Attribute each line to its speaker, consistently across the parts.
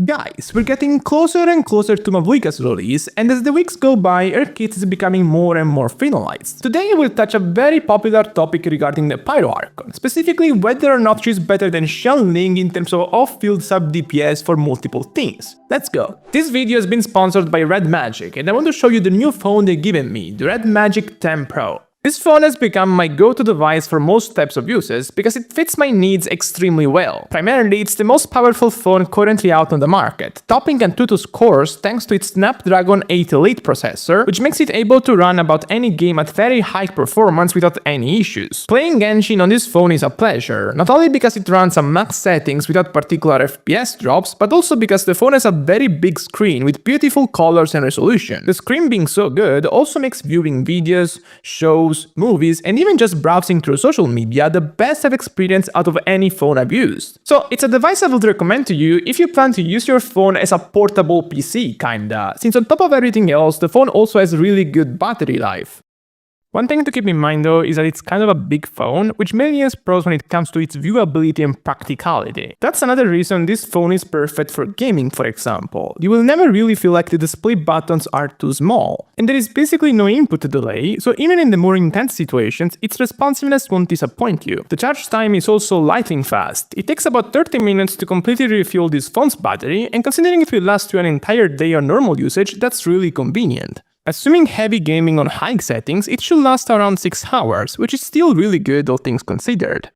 Speaker 1: Guys, we're getting closer and closer to Mavuika's release, and as the weeks go by, her kit is becoming more and more finalized. Today we'll touch a very popular topic regarding the Pyro Archon, specifically whether or not she's better than Xiangling in terms of off-field sub-DPS for multiple things. Let's go! This video has been sponsored by Redmagic, and I want to show you the new phone they've given me, the Redmagic 10 Pro. This phone has become my go-to device for most types of uses because it fits my needs extremely well. Primarily, it's the most powerful phone currently out on the market, topping Antutu scores thanks to its Snapdragon 8 Elite processor, which makes it able to run about any game at very high performance without any issues. Playing Genshin on this phone is a pleasure, not only because it runs at max settings without particular FPS drops, but also because the phone has a very big screen with beautiful colors and resolution. The screen being so good also makes viewing videos, shows, movies, and even just browsing through social media the best I've experienced out of any phone I've used. So it's a device I would recommend to you if you plan to use your phone as a portable PC kinda, since on top of everything else, the phone also has really good battery life. One thing to keep in mind though is that it's kind of a big phone, which mainly has pros when it comes to its viewability and practicality. That's another reason this phone is perfect for gaming, for example. You will never really feel like the display buttons are too small. And there is basically no input delay, so even in the more intense situations, its responsiveness won't disappoint you. The charge time is also lightning fast. It takes about 30 minutes to completely refuel this phone's battery, and considering it will last you an entire day on normal usage, that's really convenient. Assuming heavy gaming on high settings, it should last around 6 hours, which is still really good all things considered.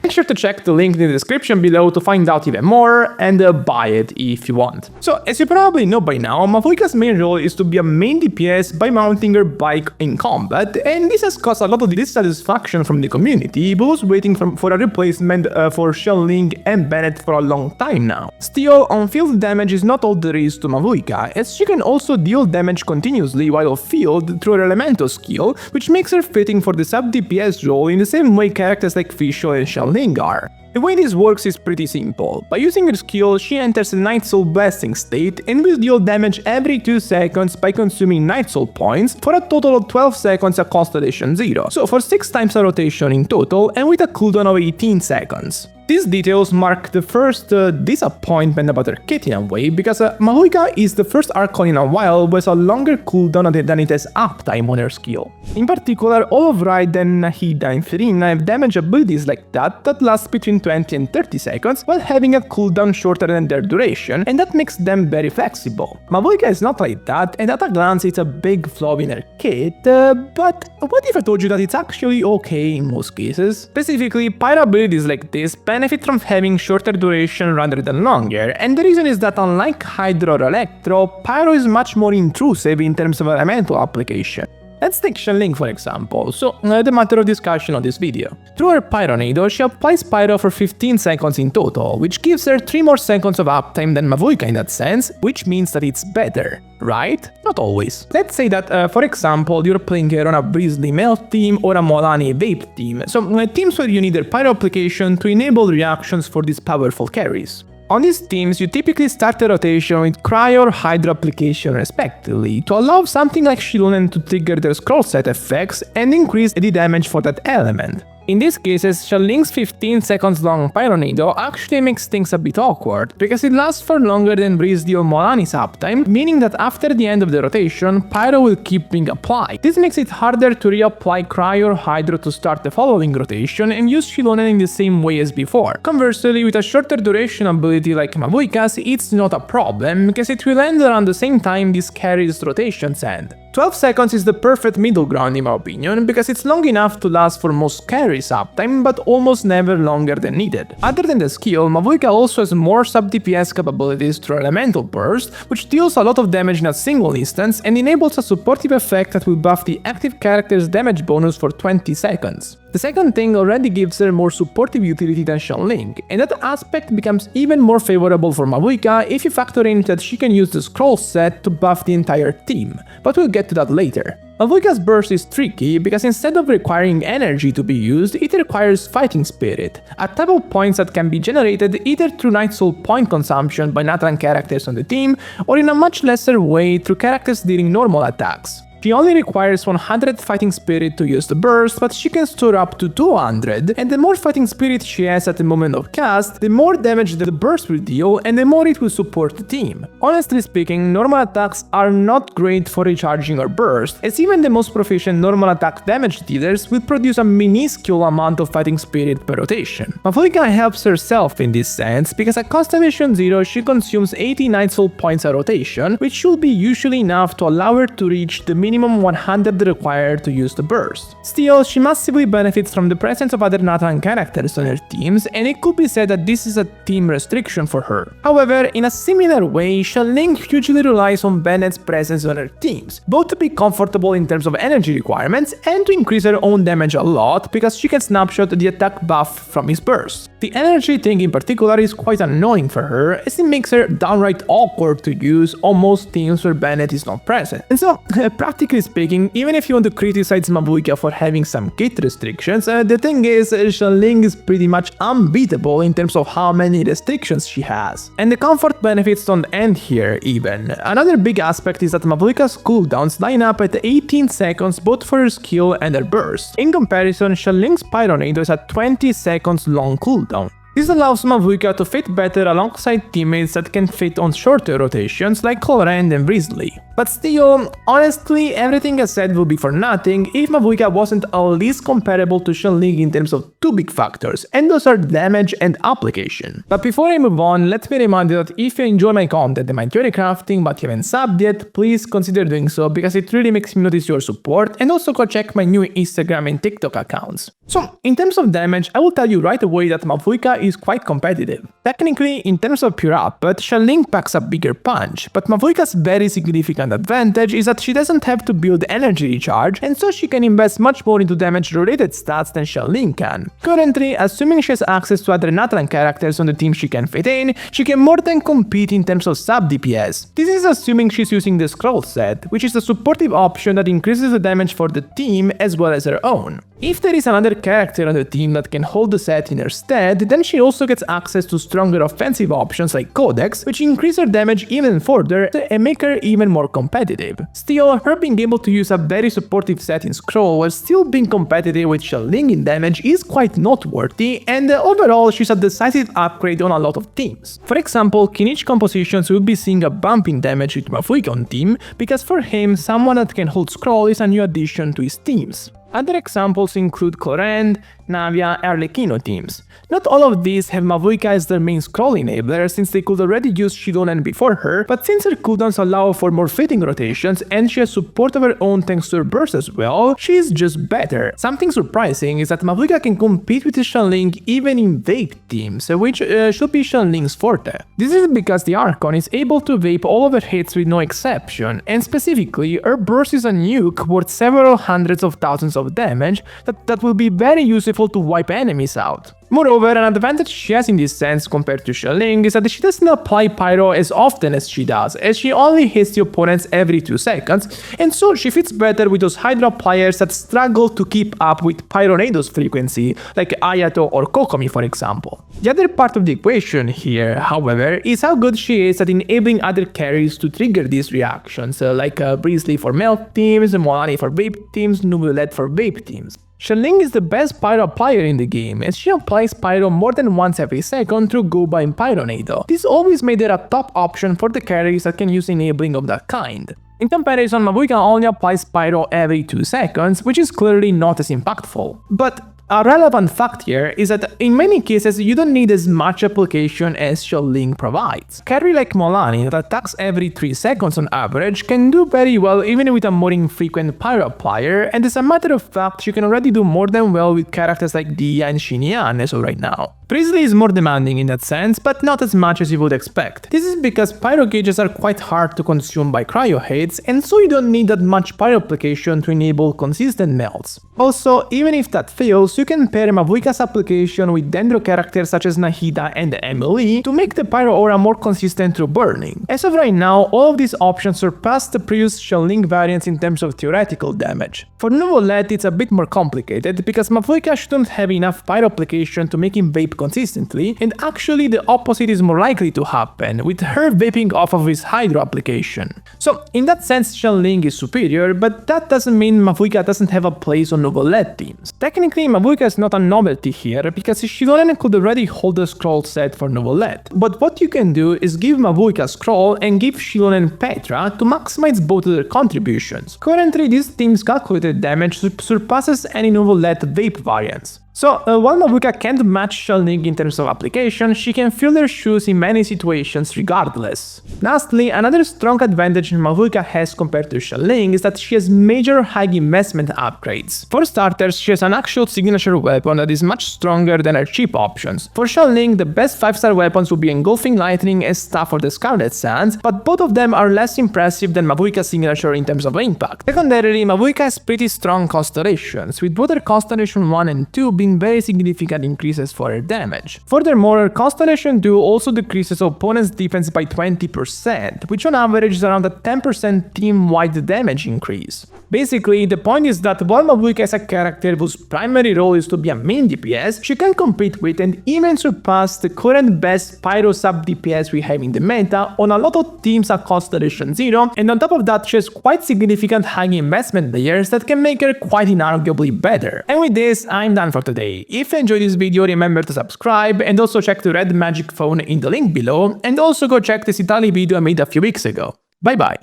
Speaker 1: Make sure to check the link in the description below to find out even more and buy it if you want. So, as you probably know by now, Mavuika's main role is to be a main DPS by mounting her bike in combat, and this has caused a lot of dissatisfaction from the community, who was waiting for a replacement for Xiangling and Bennett for a long time now. Still, on-field damage is not all there is to Mavuika, as she can also deal damage continuously while off-field through her elemental skill, which makes her fitting for the sub-DPS role in the same way characters like Fischl and Xiangling are. The way this works is pretty simple. By using her skill, she enters a Night Soul Blessing state and will deal damage every 2 seconds by consuming Night Soul points for a total of 12 seconds at Constellation 0, so for 6 times a rotation in total and with a cooldown of 18 seconds. These details mark the first disappointment about her kit in a way, because Mavuika is the first Archon in a while who has a longer cooldown than it has uptime on her skill. In particular, all of Raiden, Nahida and Firina have damage abilities like that last between 20 and 30 seconds, while having a cooldown shorter than their duration, and that makes them very flexible. Mavuika is not like that, and at a glance it's a big flaw in her kit, but what if I told you that it's actually okay in most cases? Specifically, pyro abilities like this benefit from having shorter duration rather than longer, and the reason is that unlike Hydro or Electro, Pyro is much more intrusive in terms of elemental application. Let's take Xiangling for example, so the matter of discussion on this video. Through her Pyronado, she applies Pyro for 15 seconds in total, which gives her 3 more seconds of uptime than Mavuika in that sense, which means that it's better, right? Not always. Let's say that, for example, you're playing her on a Breezely Melt team or a Molani Vape team, so teams where you need their Pyro application to enable reactions for these powerful carries. On these teams, you typically start a rotation with Cryo or Hydro application respectively, to allow something like Xiangling to trigger their scroll set effects and increase the damage for that element. In these cases, Xiangling's 15 seconds long Pyronado actually makes things a bit awkward, because it lasts for longer than Breezely or Molani's uptime, meaning that after the end of the rotation, Pyro will keep being applied. This makes it harder to reapply Cryo or Hydro to start the following rotation and use Xiangling in the same way as before. Conversely, with a shorter duration ability like Mavuika's, it's not a problem, because it will end around the same time this carry's rotations end. 12 seconds is the perfect middle ground in my opinion, because it's long enough to last for most carries uptime, but almost never longer than needed. Other than the skill, Mavuika also has more sub-DPS capabilities through Elemental Burst, which deals a lot of damage in a single instance and enables a supportive effect that will buff the active character's damage bonus for 20 seconds. The second thing already gives her more supportive utility than Xiangling, and that aspect becomes even more favorable for Mavuika if you factor in that she can use the scroll set to buff the entire team, but we'll get to that later. Mavuika's burst is tricky because instead of requiring energy to be used, it requires fighting spirit, a type of points that can be generated either through Night Soul point consumption by Nathan characters on the team, or in a much lesser way through characters dealing normal attacks. She only requires 100 fighting spirit to use the burst, but she can store up to 200, and the more fighting spirit she has at the moment of cast, the more damage the burst will deal and the more it will support the team. Honestly speaking, normal attacks are not great for recharging her burst, as even the most proficient normal attack damage dealers will produce a minuscule amount of fighting spirit per rotation. Mavuika helps herself in this sense, because at Constellation 0 she consumes 80 Night Soul points a rotation, which should be usually enough to allow her to reach the minimum 100 required to use the burst. Still, she massively benefits from the presence of other Nathan characters on her teams, and it could be said that this is a team restriction for her. However, in a similar way, Xiangling hugely relies on Bennett's presence on her teams, both to be comfortable in terms of energy requirements and to increase her own damage a lot because she can snapshot the attack buff from his burst. The energy thing in particular is quite annoying for her, as it makes her downright awkward to use on most teams where Bennett is not present. And so, practically speaking, even if you want to criticize Mavuika for having some kit restrictions, the thing is, Xiangling is pretty much unbeatable in terms of how many restrictions she has. And the comfort benefits don't end here even. Another big aspect is that Mavuika's cooldowns line up at 18 seconds both for her skill and her burst. In comparison, Xiangling's Pyronado is a 20 seconds long cooldown. This allows Mavuika to fit better alongside teammates that can fit on shorter rotations like Colorand and Brizzly. But still, honestly, everything I said would be for nothing if Mavuika wasn't at least comparable to Xiangling in terms of two big factors, and those are damage and application. But before I move on, let me remind you that if you enjoy my content and my theory crafting but you haven't subbed yet, please consider doing so because it really makes me notice your support, and also go check my new Instagram and TikTok accounts. So, in terms of damage, I will tell you right away that Mavuika is quite competitive. Technically, in terms of pure output, Xiangling packs a bigger punch, but Mavuika's very significant advantage is that she doesn't have to build energy recharge, and so she can invest much more into damage-related stats than Xiangling can. Currently, assuming she has access to other Nathan characters on the team she can fit in, she can more than compete in terms of sub DPS. This is assuming she's using the scroll set, which is a supportive option that increases the damage for the team as well as her own. If there is another character on the team that can hold the set in her stead, then she also gets access to stronger offensive options like Codex, which increase her damage even further and make her even more competitive. Still, her being able to use a very supportive set in Scroll while still being competitive with Xiangling in damage is quite noteworthy, and overall she's a decisive upgrade on a lot of teams. For example, Kinich compositions will be seeing a bump in damage with Mavuika on team, because for him, someone that can hold Scroll is a new addition to his teams. Other examples include Clorand, Navia, and Arlecchino teams. Not all of these have Mavuika as their main scroll enabler, since they could already use Shidonen before her, but since her cooldowns allow for more fitting rotations and she has support of her own thanks to her burst as well, she is just better. Something surprising is that Mavuika can compete with Xiangling even in vape teams, which should be Xiangling's forte. This is because the Archon is able to vape all of her hits with no exception, and specifically, her burst is a nuke worth several hundreds of thousands of damage that will be very useful to wipe enemies out. Moreover, an advantage she has in this sense compared to Xiangling is that she doesn't apply Pyro as often as she does, as she only hits the opponents every 2 seconds, and so she fits better with those Hydra players that struggle to keep up with Pyronado's frequency, like Ayato or Kokomi for example. The other part of the equation here, however, is how good she is at enabling other carries to trigger these reactions, like Brizzly for melt teams, Moani for vape teams, Nubulet for vape teams. Xiangling is the best Pyro player in the game, as she applies Pyro more than once every second through Goba and Pyronado. This always made her a top option for the carries that can use enabling of that kind. In comparison, Mavuika only applies Pyro every 2 seconds, which is clearly not as impactful. But a relevant fact here is that in many cases you don't need as much application as Xiangling provides. Carry like Molani that attacks every 3 seconds on average can do very well even with a more infrequent Pyro applier, and as a matter of fact she can already do more than well with characters like Dia and Xinyan as of right now. Brizzly is more demanding in that sense, but not as much as you would expect. This is because Pyro gauges are quite hard to consume by cryo hits, and so you don't need that much Pyro application to enable consistent melts. Also, even if that fails, course, you can pair Mavuika's application with Dendro characters such as Nahida and Emily to make the Pyro aura more consistent through burning. As of right now, all of these options surpass the previous Xiangling variants in terms of theoretical damage. For Nuvolette, it's a bit more complicated, because Mavuika shouldn't have enough Pyro application to make him vape consistently, and actually the opposite is more likely to happen, with her vaping off of his Hydro application. So in that sense, Xiangling is superior, but that doesn't mean Mavuika doesn't have a place on Nuvolette teams. Technically, Mavuika is not a novelty here, because Xiangling could already hold the scroll set for Nuvolette. But what you can do is give Mavuika scroll and give Xiangling Petra to maximize both of their contributions. Currently, this team's calculated damage surpasses any Nuvolette vape variants. So, while Mavuika can't match Xiangling in terms of application, she can fill their shoes in many situations regardless. Lastly, another strong advantage Mavuika has compared to Xiangling is that she has major high investment upgrades. For starters, she has an actual signature weapon that is much stronger than her cheap options. For Xiangling, the best 5-star weapons would be Engulfing Lightning and Staff for the Scarlet Sands, but both of them are less impressive than Mavuika's signature in terms of impact. Secondarily, Mavuika has pretty strong constellations, with both her Constellation 1 and 2 being very significant increases for her damage. Furthermore, her Constellation 2 also decreases opponent's defense by 20%, which on average is around a 10% team-wide damage increase. Basically, the point is that while Mavuika is a character whose primary role is to be a main DPS, she can compete with and even surpass the current best Pyro sub DPS we have in the meta on a lot of teams at Constellation 0, and on top of that she has quite significant high investment layers that can make her quite inarguably better. And with this, I'm done for today. If you enjoyed this video, remember to subscribe and also check the Redmagic phone in the link below, and also go check this Italy video I made a few weeks ago. Bye bye!